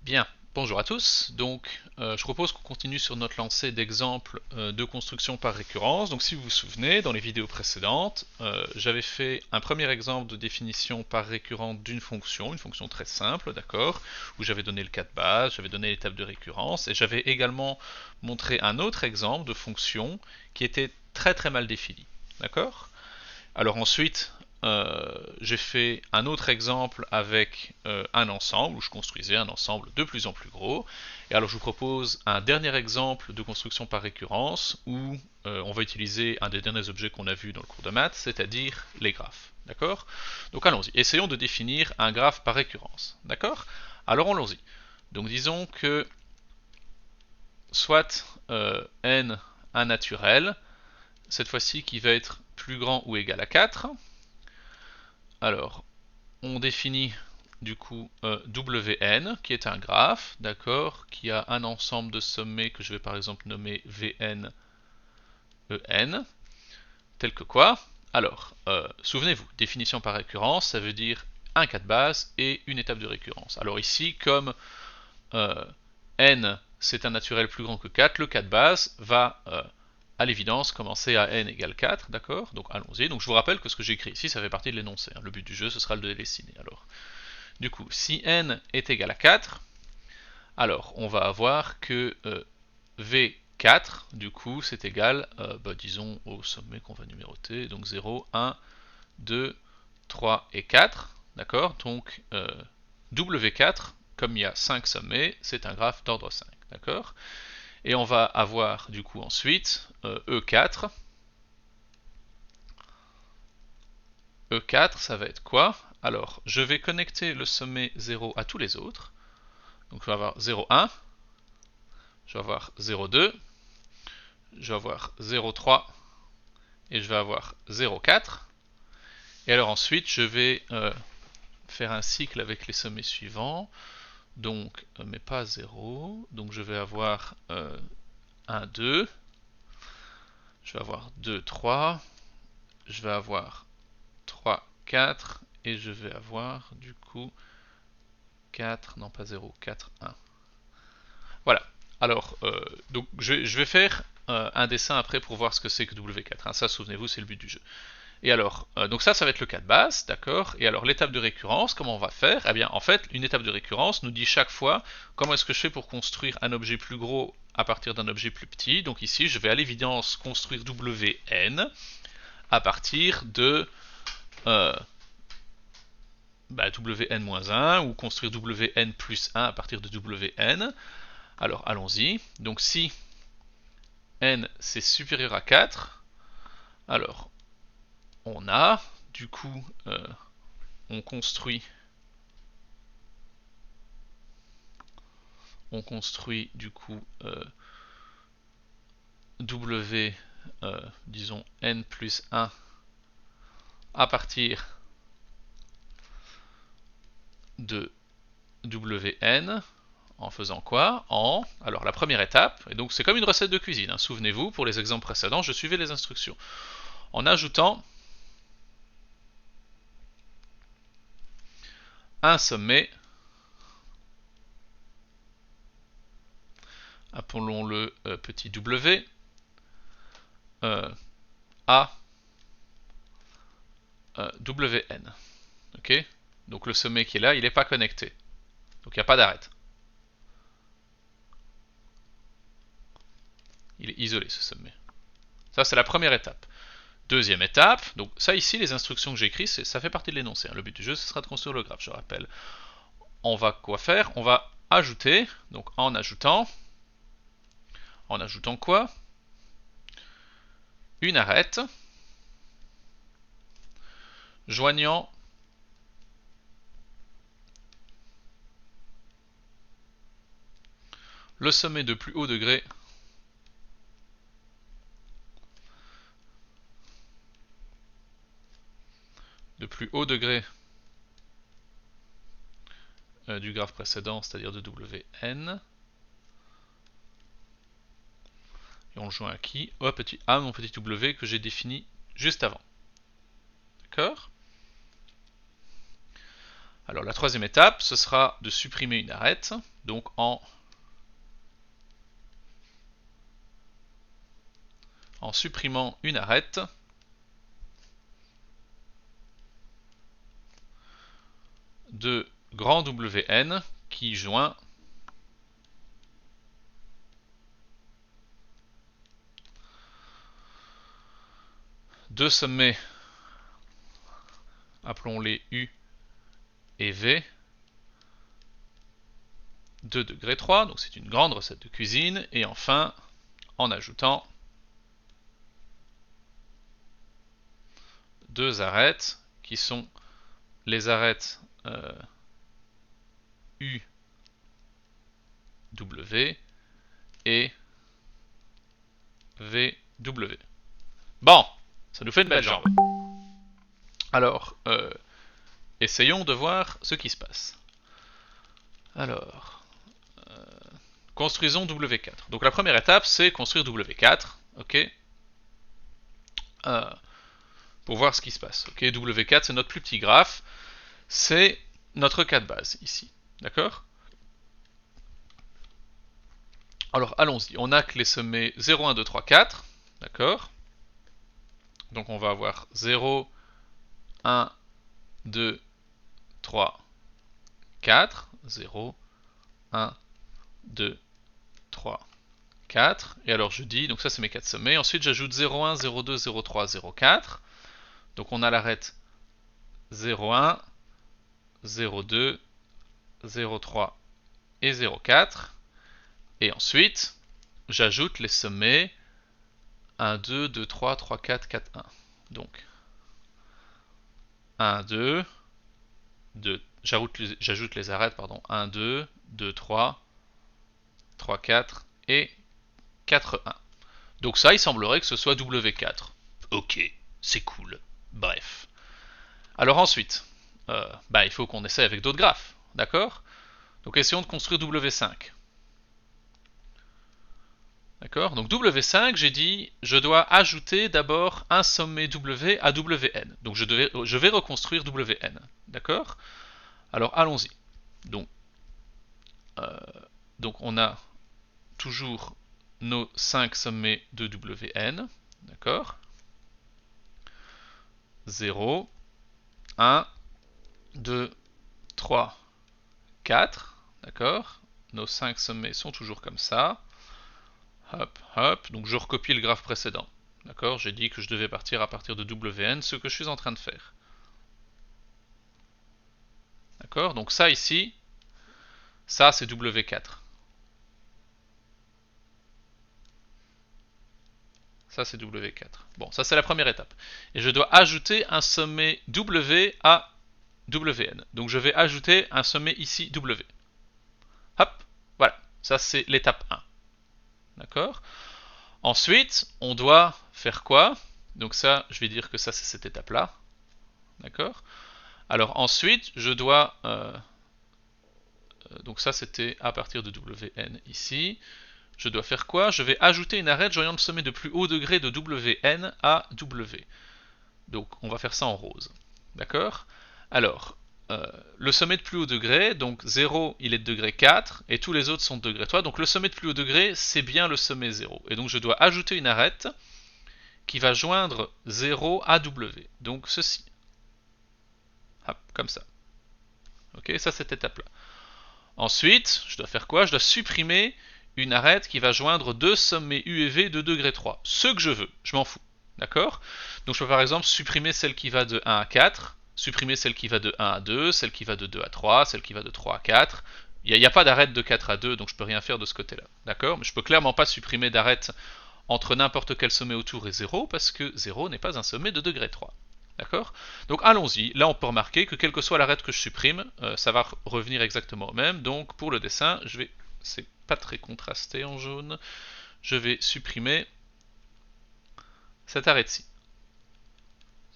Bien, bonjour à tous. Donc, je propose qu'on continue sur notre lancée d'exemples de construction par récurrence. Donc, si vous vous souvenez, dans les vidéos précédentes, j'avais fait un premier exemple de définition par récurrente d'une fonction, une fonction très simple, d'accord, où j'avais donné le cas de base, j'avais donné l'étape de récurrence, et j'avais également montré un autre exemple de fonction qui était très très mal définie, d'accord. Alors ensuite, j'ai fait un autre exemple avec un ensemble, où je construisais un ensemble de plus en plus gros. Et alors je vous propose un dernier exemple de construction par récurrence, où on va utiliser un des derniers objets qu'on a vu dans le cours de maths, c'est-à-dire les graphes. D'accord? Donc allons-y, essayons de définir un graphe par récurrence. D'accord? Alors allons-y. Donc disons que soit n un naturel, cette fois-ci qui va être plus grand ou égal à 4. Alors, on définit du coup Wn, qui est un graphe, d'accord, qui a un ensemble de sommets que je vais par exemple nommer Vn, En, tel que quoi. Alors, souvenez-vous, définition par récurrence, ça veut dire un cas de base et une étape de récurrence. Alors ici, comme n c'est un naturel plus grand que 4, le cas de base va à l'évidence commencer à n égale 4, d'accord. Donc allons-y. Donc je vous rappelle que ce que j'ai écrit ici, ça fait partie de l'énoncé, hein. Le but du jeu, ce sera de le dessiner. Alors, du coup, si n est égal à 4, alors on va avoir que V4, du coup, c'est égal, disons, au sommet qu'on va numéroter, donc 0, 1, 2, 3 et 4, d'accord. Donc W4, comme il y a 5 sommets, c'est un graphe d'ordre 5, d'accord. Et on va avoir, du coup, ensuite, E4. E4, ça va être quoi? Alors, je vais connecter le sommet 0 à tous les autres. Donc, je vais avoir 0, 1, je vais avoir 0,2, je vais avoir 0,3 et je vais avoir 0,4. Et alors ensuite, je vais faire un cycle avec les sommets suivants. Donc, mais pas 0. Donc, je vais avoir 1, 2. Je vais avoir 2, 3. Je vais avoir 3, 4. Et je vais avoir, du coup, 4, non pas 0, 4, 1. Voilà. Alors, donc, je vais faire un dessin après pour voir ce que c'est que W4, hein. Ça, souvenez-vous, c'est le but du jeu. Et alors, donc ça va être le cas de base, d'accord. Et alors, l'étape de récurrence, comment on va faire? Eh bien, en fait, une étape de récurrence nous dit chaque fois comment est-ce que je fais pour construire un objet plus gros à partir d'un objet plus petit. Donc ici, je vais à l'évidence construire Wn à partir de Wn-1 ou construire Wn plus 1 à partir de Wn. Alors, allons-y. Donc si n c'est supérieur à 4, alors on a, du coup, on construit du coup W, disons n plus 1 à partir de Wn en faisant quoi? Alors la première étape, et donc c'est comme une recette de cuisine, hein. Souvenez-vous, pour les exemples précédents, je suivais les instructions. En ajoutant un sommet, appelons-le petit w, à Wn. Ok. Donc le sommet qui est là, il n'est pas connecté. Donc il n'y a pas d'arête. Il est isolé ce sommet. Ça c'est la première étape. Deuxième étape, donc ça ici, les instructions que j'écris, ça fait partie de l'énoncé, hein. Le but du jeu, ce sera de construire le graphe, je rappelle. On va quoi faire? On va ajouter, donc en ajoutant quoi? Une arête joignant le sommet de plus haut degré du graphe précédent, c'est-à-dire de Wn. Et on le joint à qui? Au petit a, mon petit w que j'ai défini juste avant. D'accord? Alors la troisième étape, ce sera de supprimer une arête, donc en supprimant une arête, de grand Wn qui joint deux sommets, appelons-les U et V, de degré 3, donc c'est une grande recette de cuisine, et enfin en ajoutant deux arêtes qui sont les arêtes UW et VW. Bon, ça nous fait une belle jambe. Alors, essayons de voir ce qui se passe. Alors, construisons W4. Donc la première étape, c'est construire W4, ok, pour voir ce qui se passe. Ok, W4, c'est notre plus petit graphe, c'est notre cas de base ici, d'accord? Alors allons-y, on a que les sommets 0, 1, 2, 3, 4, d'accord? Donc on va avoir 0, 1, 2, 3, 4, 0, 1, 2, 3, 4, et alors je dis, donc ça c'est mes 4 sommets, ensuite j'ajoute 0,1, 0,2, 0,3, 0,4, donc on a l'arête 0,1, 0,2, 0,3 et 0,4, et ensuite j'ajoute les sommets 1, 2, 2, 3, 3, 4, 4, 1. Donc 1, 2, 2, j'ajoute les arêtes, pardon, 1, 2, 2, 3, 3, 4 et 4, 1. Donc ça, il semblerait que ce soit W4. Ok, c'est cool. Bref. Alors ensuite, il faut qu'on essaie avec d'autres graphes, d'accord? Donc essayons de construire W5. D'accord? Donc W5, j'ai dit, je dois ajouter d'abord un sommet W à Wn. Donc je vais reconstruire Wn. D'accord? Alors allons-y. Donc on a toujours nos 5 sommets de Wn. D'accord? 0, 1, 2, 3, 4. D'accord? Nos 5 sommets sont toujours comme ça. Hop, hop. Donc je recopie le graphe précédent. D'accord? J'ai dit que je devais partir à partir de Wn, ce que je suis en train de faire. D'accord? Donc ça ici, ça c'est W4. Ça c'est W4. Bon, ça c'est la première étape. Et je dois ajouter un sommet W à Wn. Donc je vais ajouter un sommet ici W. Hop, voilà. Ça c'est l'étape 1. D'accord? Ensuite, on doit faire quoi? Donc ça, je vais dire que ça c'est cette étape-là. D'accord? Alors ensuite, je dois... donc ça c'était à partir de Wn ici. Je dois faire quoi? Je vais ajouter une arête joignant le sommet de plus haut degré de Wn à W. Donc on va faire ça en rose. D'accord? Alors, le sommet de plus haut degré, donc 0 il est de degré 4, et tous les autres sont de degré 3, donc le sommet de plus haut degré c'est bien le sommet 0. Et donc je dois ajouter une arête qui va joindre 0 à W. Donc ceci. Hop, comme ça. Ok, ça c'est cette étape-là. Ensuite, je dois faire quoi? Je dois supprimer une arête qui va joindre deux sommets U et V de degré 3. Ce que je veux, je m'en fous. D'accord? Donc je peux par exemple supprimer celle qui va de 1 à 4, supprimer celle qui va de 1 à 2, celle qui va de 2 à 3, celle qui va de 3 à 4. Il n'y a pas d'arête de 4 à 2, donc je peux rien faire de ce côté-là. D'accord? Mais je peux clairement pas supprimer d'arête entre n'importe quel sommet autour et 0, parce que 0 n'est pas un sommet de degré 3. D'accord? Donc allons-y. Là, on peut remarquer que quelle que soit l'arête que je supprime, ça va revenir exactement au même. Donc pour le dessin, je vais... C'est pas très contrasté en jaune. Je vais supprimer cette arête-ci.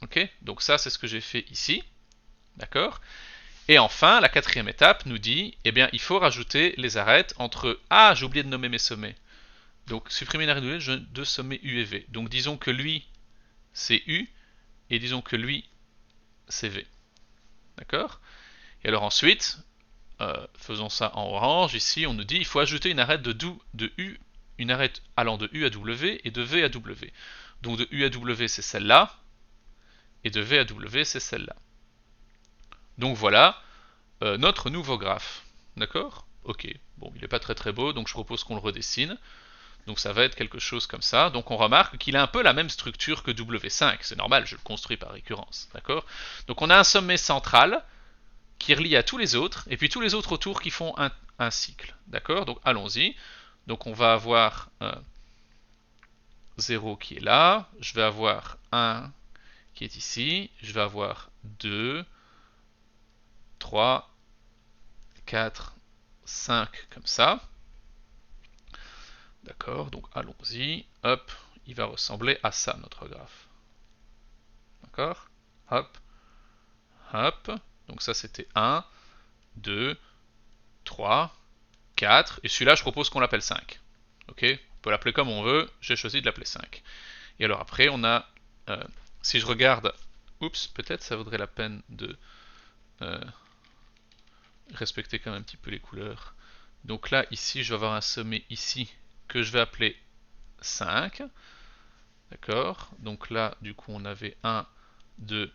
Ok? Donc ça, c'est ce que j'ai fait ici. D'accord? Et enfin, la quatrième étape nous dit, eh bien, il faut rajouter les arêtes entre... Ah, j'ai oublié de nommer mes sommets. Donc supprimer une arête de deux sommets U et V. Donc disons que lui, c'est U, et disons que lui, c'est V. D'accord? Et alors ensuite, faisons ça en orange, ici on nous dit il faut ajouter une arête de U, une arête allant de U à W et de V à W. Donc de U à W c'est celle-là, et de V à W c'est celle-là. Donc voilà notre nouveau graphe. D'accord? Ok, bon il n'est pas très beau, donc je propose qu'on le redessine. Donc ça va être quelque chose comme ça. Donc on remarque qu'il a un peu la même structure que W5. C'est normal, je le construis par récurrence. D'accord? Donc on a un sommet central qui relie à tous les autres, et puis tous les autres autour qui font un cycle. D'accord? Donc allons-y. Donc on va avoir 0 qui est là, je vais avoir 1 qui est ici, je vais avoir 2, 3, 4, 5 comme ça. D'accord, donc allons-y, hop, il va ressembler à ça notre graphe. D'accord? Hop, hop, donc ça c'était 1, 2, 3, 4, et celui-là je propose qu'on l'appelle 5. Ok? On peut l'appeler comme on veut, j'ai choisi de l'appeler 5. Et alors après on a, si je regarde, oups, peut-être ça vaudrait la peine de respecter quand même un petit peu les couleurs. Donc là, ici, je vais avoir un sommet ici que je vais appeler 5. D'accord? Donc là, du coup, on avait 1, 2,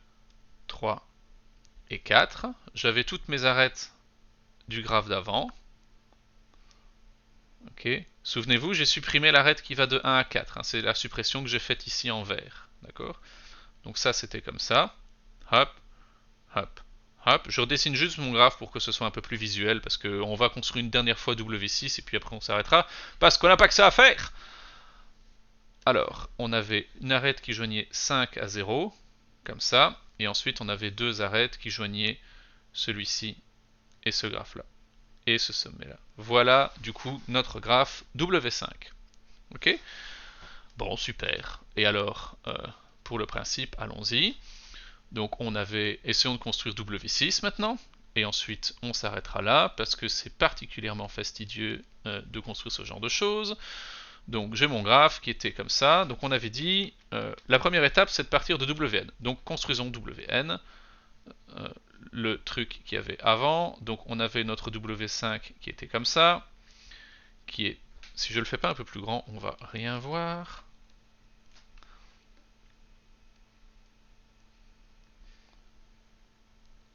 3 et 4. J'avais toutes mes arêtes du graphe d'avant. Ok? Souvenez-vous, j'ai supprimé l'arête qui va de 1 à 4. Hein. C'est la suppression que j'ai faite ici en vert. D'accord? Donc ça, c'était comme ça. Hop, hop, hop. Je redessine juste mon graphe pour que ce soit un peu plus visuel, parce qu'on va construire une dernière fois W6, et puis après on s'arrêtera, parce qu'on n'a pas que ça à faire. Alors, on avait une arête qui joignait 5 à 0, comme ça, et ensuite on avait deux arêtes qui joignaient celui-ci et ce graphe-là, et ce sommet-là. Voilà, du coup, notre graphe W5. Ok? Bon, super. Et alors, pour le principe, allons-y. Donc on avait, essayons de construire W6 maintenant, et ensuite on s'arrêtera là, parce que c'est particulièrement fastidieux de construire ce genre de choses. Donc j'ai mon graphe qui était comme ça, donc on avait dit, la première étape c'est de partir de Wn, donc construisons Wn, le truc qu'il y avait avant, donc on avait notre W5 qui était comme ça, qui est, si je le fais pas un peu plus grand, on va rien voir.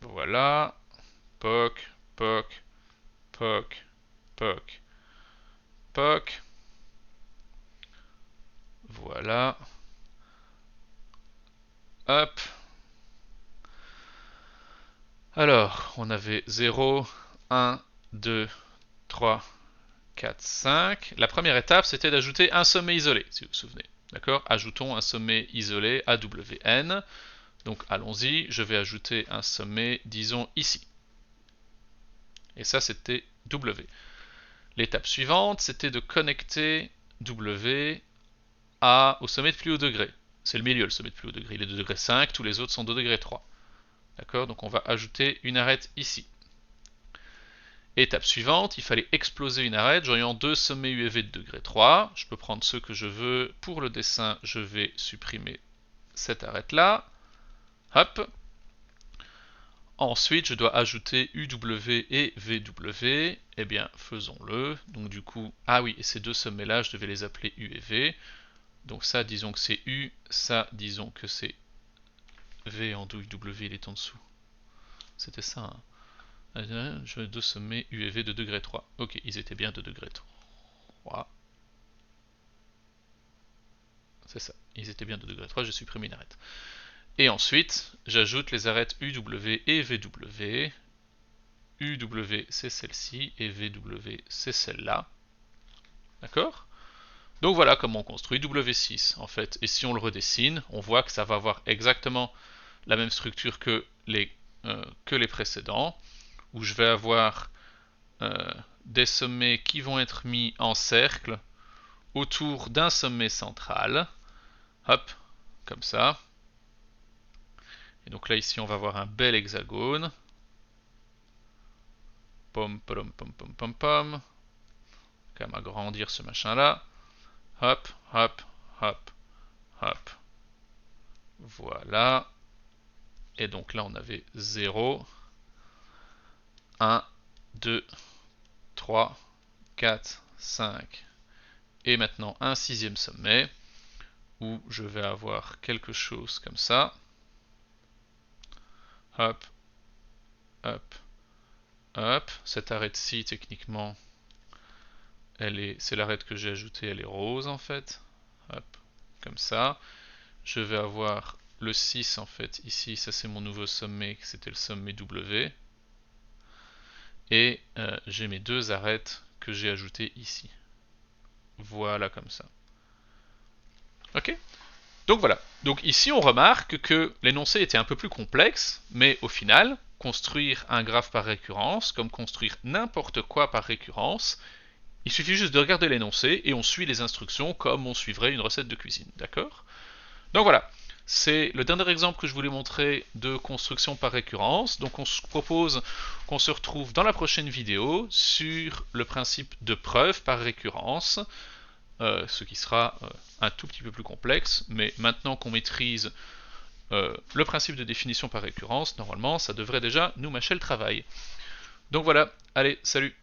Voilà, POC, POC, POC, POC, POC. Voilà. Hop. Alors, on avait 0, 1, 2, 3, 4, 5. La première étape, c'était d'ajouter un sommet isolé, si vous vous souvenez. D'accord? Ajoutons un sommet isolé à Wn. Donc allons-y, je vais ajouter un sommet, disons, ici. Et ça, c'était W. L'étape suivante, c'était de connecter W au sommet de plus haut degré. C'est le milieu, le sommet de plus haut degré. Il est de degré 5, tous les autres sont de degré 3. D'accord? Donc on va ajouter une arête ici. Étape suivante, il fallait exploser une arête, j'aurais deux sommets U et V de degré 3. Je peux prendre ceux que je veux. Pour le dessin, je vais supprimer cette arête-là. Hop. Ensuite, je dois ajouter UW et VW. Eh bien, faisons-le. Donc du coup, ah oui, et ces deux sommets-là, je devais les appeler U et V. Donc ça, disons que c'est U, ça, disons que c'est V en douille, W, il est en dessous. C'était ça, hein. Je veux deux sommets U et V de degré 3. Ok, ils étaient bien de degré 3. C'est ça, ils étaient bien de degré 3, j'ai supprimé une arête. Et ensuite, j'ajoute les arêtes UW et VW. UW c'est celle-ci et VW c'est celle-là. D'accord? Donc voilà comment on construit W6 en fait. Et si on le redessine, on voit que ça va avoir exactement la même structure que les précédents, où je vais avoir des sommets qui vont être mis en cercle autour d'un sommet central. Hop, comme ça. Et donc là ici on va avoir un bel hexagone. Pom pom pom pom pom pom. Quand même agrandir ce machin là. Hop, hop, hop, hop. Voilà. Et donc là on avait 0. 1, 2, 3, 4, 5. Et maintenant un sixième sommet, où je vais avoir quelque chose comme ça. Hop, hop, hop. Cette arête-ci, techniquement, c'est l'arête que j'ai ajoutée, elle est rose en fait. Hop, comme ça. Je vais avoir le 6 en fait ici, ça c'est mon nouveau sommet, c'était le sommet W. Et j'ai mes deux arêtes que j'ai ajoutées ici. Voilà comme ça. Ok? Donc voilà. Donc ici on remarque que l'énoncé était un peu plus complexe, mais au final, construire un graphe par récurrence, comme construire n'importe quoi par récurrence, il suffit juste de regarder l'énoncé et on suit les instructions comme on suivrait une recette de cuisine. D'accord? Donc voilà. C'est le dernier exemple que je voulais montrer de construction par récurrence. Donc on se propose qu'on se retrouve dans la prochaine vidéo sur le principe de preuve par récurrence, ce qui sera un tout petit peu plus complexe, mais maintenant qu'on maîtrise le principe de définition par récurrence, normalement ça devrait déjà nous mâcher le travail. Donc voilà, allez, salut!